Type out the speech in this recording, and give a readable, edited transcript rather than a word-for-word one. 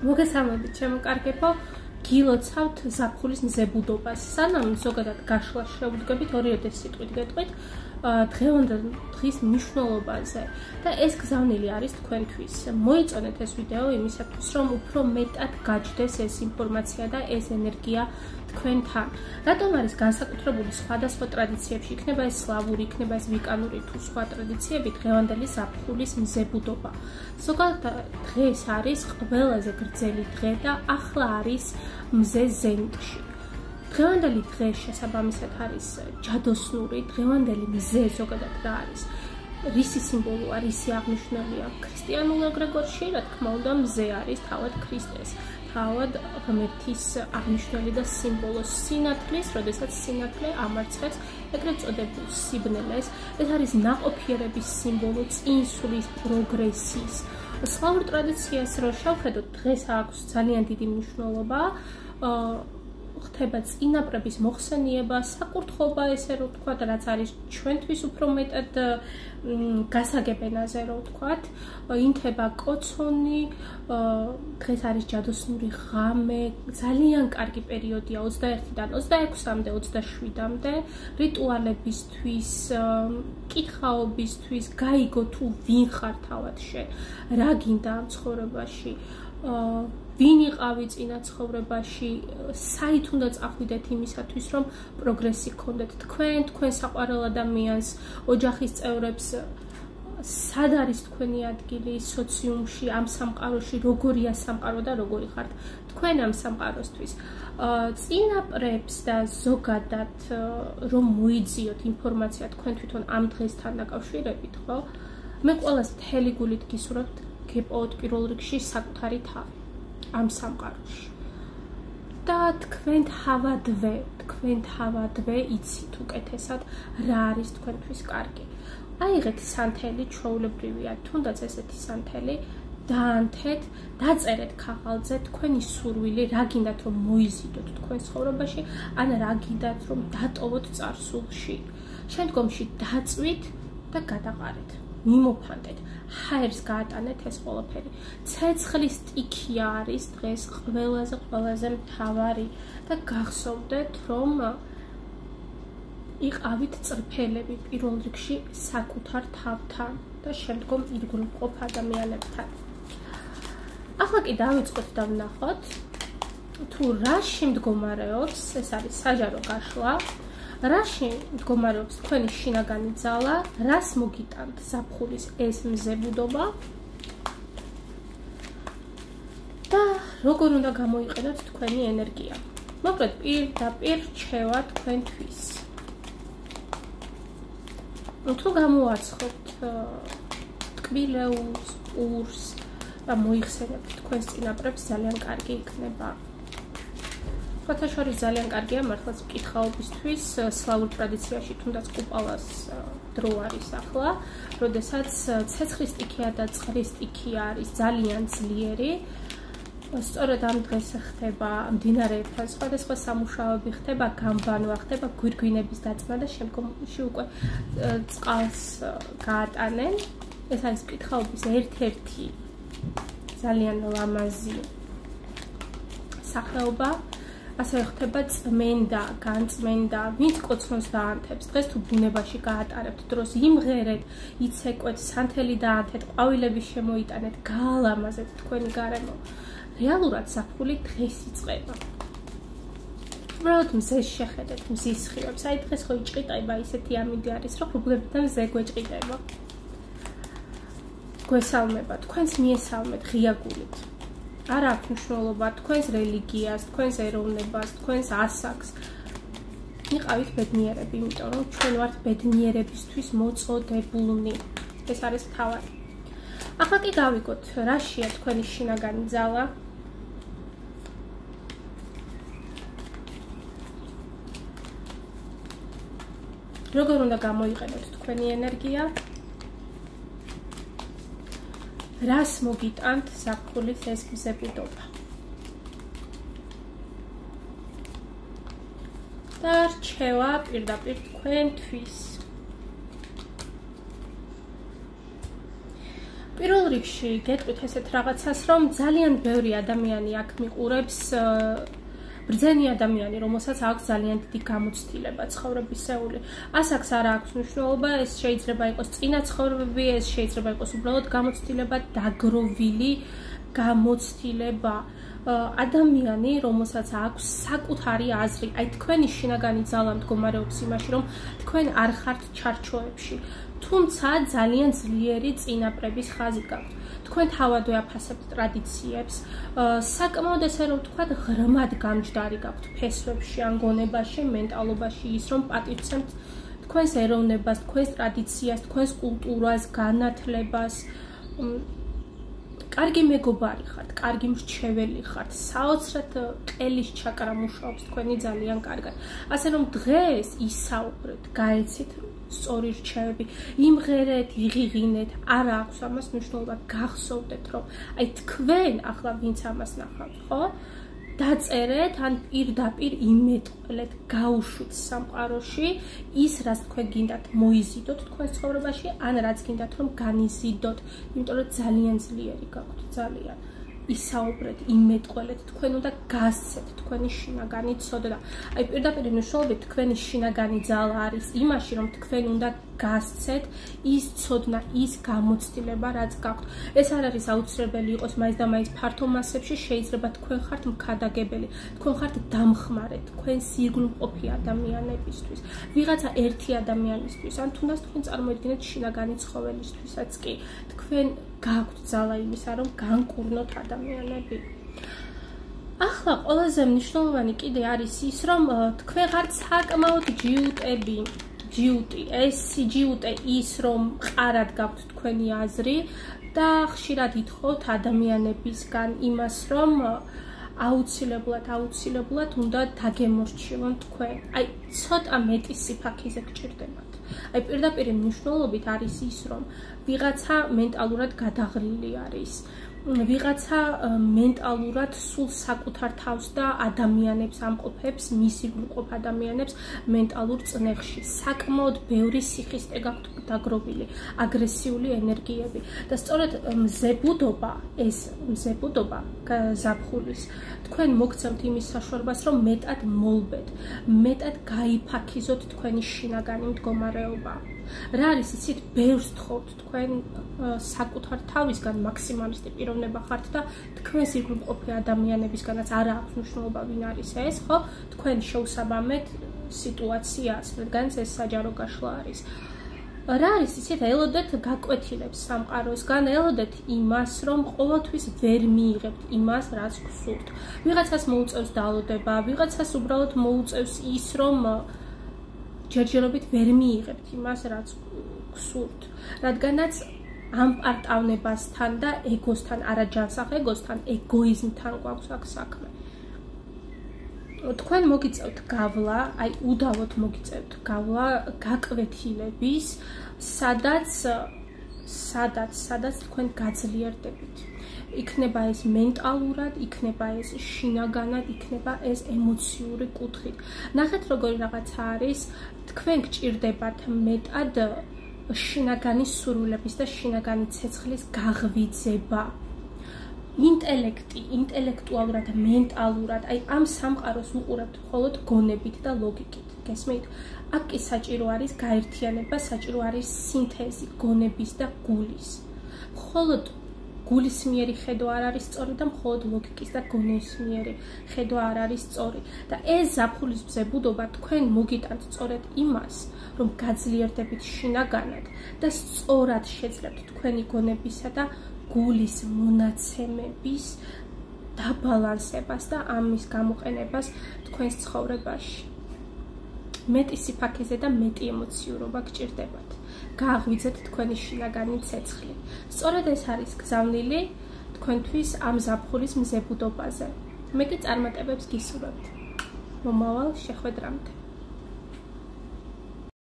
მოგესალმებით, ჩემო კარგებო, გილოცავთ ზაფხულის მზებუდობას. სანამ ზოგადად გაშლა შევდგებით, ორივე სიტყვით გეტყვით დღევანდელ დღის მნიშვნელობაზე და ეს გზავნილი არის თქვენთვის. მოიწონეთ ეს ვიდეო იმისათვის, რომ უფრო მეტად გაჯდეს ეს ინფორმაცია და ეს ენერგია თქვენთან. რატომ არის განსაკუთრებული სხვადასხვა ტრადიციებში, იქნება ეს სლავური, იქნება ეს ვიკანური თუ სხვა ტრადიციები, დღევანდელი ზაფხულის მზებუდობა. ზოგადად დღეს არის ყველაზე გრძელი დღე და ახლა არის მზე ზენიტში. დღევანდელი დღე შესაბამისად არის ჯადოსნური, დღევანდელი მზე ზოგადად რა არის? რისი სიმბოლოა, რისი აღნიშნულია? ქრისტიანულ ეგრეგორში, რა თქმა უნდა, მზე არის თავად ქრისტეს, თავად ღმერთის აღნიშნული და სიმბოლო სინათლის, როდესაც სინათლე ამარცხებს ეგრეთ წოდებულ სიბნელეს. ეს არის ნაყოფიერების სიმბოლო, წინსვლის, პროგრესის. სლავურ ტრადიციას რო შევხედოთ, დღეს აქვს ძალიან დიდი მნიშვნელობა. ხდება წინაპრების მოხსენიება, საკურთხობა, ესე რომ ვთქვათ, რაც არის ჩვენთვის უფრო მეტად გასაგებენაზე, რომ ვთქვათ, ინთება კოცონი, დღეს არის ჯადოსნური ღამე, ძალიან კარგი პერიოდია 21-დან 26-მდე, 27-მდე, რიტუალებისთვის, კითხაობისთვის, გაიგო თუ ვინ ხარ თავად შენ, რა გინდა ამ ცხოვრებაში, ვინ იყავი წინა ცხოვრებაში, საით უნდა წახვიდეთ იმისათვის, რომ პროგრესი გქონდეთ თქვენ საყვარელ ადამიანს, ოჯახის წევრებს, სად არის თქვენი ადგილი სოციუმში, ამ სამყაროში, როგორია სამყარო და როგორი ხართ თქვენ ამ სამყაროსთვის. წინაპრებს და ზოგადად რომ მოიძიოთ ინფორმაცია თქვენ თვითონ ამ დღესთან დაკავშირებით, ხო? მე ყველას მთელი გულით გისურვებთ გეპოვოთ პირველ რიგში საკუთარი თავი ამ სამყაროში. და თქვენ თავადვე იცით უკეთესად რა არის თქვენთვის კარგი. აიღეთ სანთელი, ჩვეულებრივია, თუნდაც ესეთი სანთელი, დაანთეთ, დაწერეთ ქაღალდზე თქვენი სურვილი, რა გინდათ რომ მოიზიდოთ თქვენ ცხოვრებაში, ან რა გინდათ რომ დატოვოთ წარსულში. შემდგომში დაწვით და გადაყარეთ. მიმოფანტეთ, ჰაერს გაატანეთ ეს ყველაფერი. ცეცხლის სტიქი არის დღეს ყველაზე მთავარი და გახსოვდეთ, რომ იყავით წრფელები პირველ რიგში საკუთარ თავთან და შემდგომ ირგვლივ ადამიანებთან. ახლა კი დავიწყოთ და ვნახოთ, თუ რაში მდგომარეობს, ეს არის საჯარო გაშლა. რაში მდგომარეობს თქვენი შინაგანი ძალა, რას მოგიტანთ ზაფხულის ეს მზებუდობა და როგორ უნდა გამოიყენოთ თქვენი ენერგია. მოკლედ პირდაპირ რჩევა თქვენთვის. თუ გამოაცხობთ ტკბილეულს, პურს და მოიხსენებთ თქვენს წინაპრებს, ძალიან კარგი იქნება. ფოთაშორის ძალიან კარგია მართლაც კითხაობისთვის, სლავურ ტრადიციაში თუნდაც კუპალას დრო არის ახლა, როდესაც ცეცხლის სტიქია და წყლის სტიქი არის ძალიან ძლიერი. სწორედ ამ დღეს ხდება მდინარეებთან სხვადასხვა სამუშაოები, ხდება გამბანვა, ხდება გვირგვინების დაწმა და შემდგომში უკვე წყალს გაატანენ. ეს არის კითხაობის ერთ-ერთი ძალიან ლამაზი სახეობა. ასევე ხდება წმენდა, განწმენდა, ვინც კოცონს დაანთებს. დღეს თუ ბუნებაში გაატარებთ დროს, იმღერეთ, იცეკვეთ, სანთელი დაანთეთ, ყვავილები შემოიტანეთ, გაალამაზეთ თქვენი გარემო. რეალურად ზაფხული დღეს იწყება. უბრალოდ მზეს შეხედეთ, მზის სხივებს. აი დღეს ხო იჭყიტება, ისეთი ამინდი არის, რომ ღრუბლებიდან მზე გვეჭყიტება. გვესალმება, თქვენს მიესალმეთ ღია გულით. არ აქვს მნიშვნელობა თქვენს რელიგიას, თქვენს ეროვნებას, თქვენს ასაკს. იყავით ბედნიერები, იმიტომ რომ ჩვენ ვართ ბედნიერებისთვის მოწოდებულნი. ეს არის მთავარი. ახლა კი გავიგოთ, რაშია თქვენი შინაგანი ძალა. როგორ უნდა გამოიყენოთ თქვენი ენერგია? რას მოგიტანთ ზაფხულის ეს მზებუდობა? და რჩევა პირდაპირ თქვენთვის. პირველ რიგში გეტყვით ესეთ რაღაცას, რომ ძალიან ბევრი ადამიანი აქ მიყურებს ბრძენი ადამიანი, რომელსაც აქვს ძალიან დიდი გამოცდილება ცხოვრებისეული. ასაკს არ აქვს მნიშვნელობა, ეს შეიძლება იყოს წინა ცხოვრებები, ეს შეიძლება იყოს უბრალოდ გამოცდილება, დაგროვილი გამოცდილება. ადამიანი, რომელსაც აქვს საკუთარი აზრი, აი თქვენი შინაგანი ძალა მდგომარეობს იმაში, რომ თქვენ არ ხართ ჩარჩოებში, თუმცა ძალიან ძლიერი წინაპრების ხაზი გაქვთ. თქვენ თავადვე აფასებთ ტრადიციებს, საკმაოდ ესე რომ ვთქვათ, ღრმად გამჯდარი გაქვთ ფესვებში, ან გონებაში, მენტალობაში ის, რომ პატივცემთ თქვენს ეროვნებას, თქვენს ტრადიციას, თქვენს კულტურას, განათლებას. კარგი მეგობარი ხართ, კარგი მრჩეველი ხართ, საოცრად ყელის ჩაკრა მუშაობს თქვენი ძალიან კარგად. ასე რომ დღეს ისაუბრეთ, გაეცით სწორი რჩევები, იმღერეთ, იღიღინეთ, არ აქვს ამას მნიშვნელობა, გახსოვდეთ, რომ აი თქვენ ახლა ვინც ამას ნახავთ, ხო? დაწერეთ, ან პირდაპირ იმეტყველეთ, გაუშვით სამყაროში ის, რაც თქვენ გინდათ მოიზიდოთ თქვენ ცხოვრებაში, ან რაც გინდათ რომ განიზიდოთ, იმიტომ რომ ძალიან ძლიერი გაქვთ, ძალიან. ისაუბრეთ, იმეტყველეთ, თქვენ უნდა გასცეთ თქვენი შინაგანი ცოდნა. აი პირდაპირ მნიშვნელობით თქვენი შინაგანი ძალა არის იმაში, რომ თქვენ უნდა გასცეთ ის ცოდნა, ის გამოცდილება, რაც გაქვთ. ეს არ არის აუცილებელი იყოს მაინც და მაინც ფართო მასებში, შეიძლება თქვენ ხართ მქადაგებელი, თქვენ ხართ დამხმარე, თქვენ სირგულმყოფი ადამიანებისთვის, ვიღაცა ერთი ადამიანისთვის, ან თუნდაც თქვენ წარმოიდგინეთ შინაგანი ცხოველისთვისაც კი, თქვენ გაქვთ ძალა იმისა, რომ განკურნოთ ადამიანები. ახლა ყველაზე მნიშვნელოვანი კიდე არის ის, რომ თქვენ ხართ საკმაოდ ჯიუტები. ჯიუტი, ეს ჯიუტე ის, რომ მყარად გაქვთ თქვენი აზრი და ხშირად ითხოვთ ადამიანებისგან იმას, რომ აუცილებლად უნდა დაგემორჩილონ თქვენ. აი, ცოტა მეტი სიფაქიზე გჭირდებათ. აი, პირდაპირ მნიშვნელობით არის ის, რომ ვიღაცა მენტალურად გადაღლილი არის. ვიღაცა მენტალურად სულ საკუთარ თავს და ადამიანებს ამყოფებს, მისი გულყოფ ადამიანებს მენტალურ წნეხში. საკმაოდ ბევრი სიხისტე გაქვთ დაგროვილი, აგრესიული ენერგიები. და სწორედ მზებუდობა, ეს მზებუდობა ზაფხულის, თქვენ მოგცემთ იმის საშუალებას, რომ მეტად მოლბეთ, მეტად გაიფაქიზოთ თქვენი შინაგანი მდგომარეობა. რა არის იცით, ბევრს თხოვთ თქვენ საკუთარ თავისგან მაქსიმალისტი პიროვნება ხართ და თქვენ სირგულმყოფი ადამიანებისგანაც არ აქვს მნიშვნელობა ვინ არის ეს, ხო? თქვენ შეუსაბამეთ სიტუაციას, რადგანაც ეს საჯარო გაშლა არის. რა არის იცით, ელოდეთ გაკვეთილებს სამყაროსგან, ელოდეთ იმას, რომ ყოველთვის ვერ მიიღებთ იმას, რაც გსურთ. ვიღაცას მოუწევს დალოდება, ვიღაცას უბრალოდ მოუწევს ის, რომ ჯერჯერობით ვერ მიიღებთ იმას, რაც გსურთ, რადგანაც ამ პარტავნებასთან და ეგოსთან, არა ჯანსაღ ეგოსთან, ეგოიზმთან გვაქვს აქ საქმე. თქვენ მოგიწევთ გავლა, აი უდავოდ მოგიწევთ გავლა გაკვეთილების, სადაც თქვენ გაძლიერდებით. იქნება ეს მენტალურად, იქნება ეს შინაგანად, იქნება ეს ემოციური კუთხით. ნახეთ როგორი რაღაცა არის, თქვენ გჭირდებათ მეტად შინაგანი სურვილების და შინაგანი ცეცხლის გაღვიძება. ინტელექტი, ინტელექტუალურად, მენტალურად, აი ამ სამყაროს უყურებთ მხოლოდ გონებით და ლოგიკით. გესმით? აქ კი საჭირო არის გაერთიანება, საჭირო არის სინთეზი გონების და გულის. მხოლოდ გულისმიერი ხედვა არ არის სწორი და მხოლოდ ლოგიკის და გონისმიერი ხედვა არ არის სწორი. და ეს ზაფხულის მზებუდობა თქვენ მოგიტანთ სწორედ იმას, რომ გაძლიერდებით შინაგანად და სწორად შეძლებთ თქვენი გონებისა და გულის მონაცემების დაბალანსებას და ამის გამოყენებას თქვენს ცხოვრებაში. მეტი სიფაქიზე და მეტი ემოციურობა გჭირდებათ. გააღვიძეთ თქვენი შინაგანი ცეცხლი. სწორედ ეს არის გზავნილი თქვენთვის ამ ზაფხულის მზებუდობაზე. მე კი წარმატებებს გისურვებთ. მომავალ შეხვედრამდე.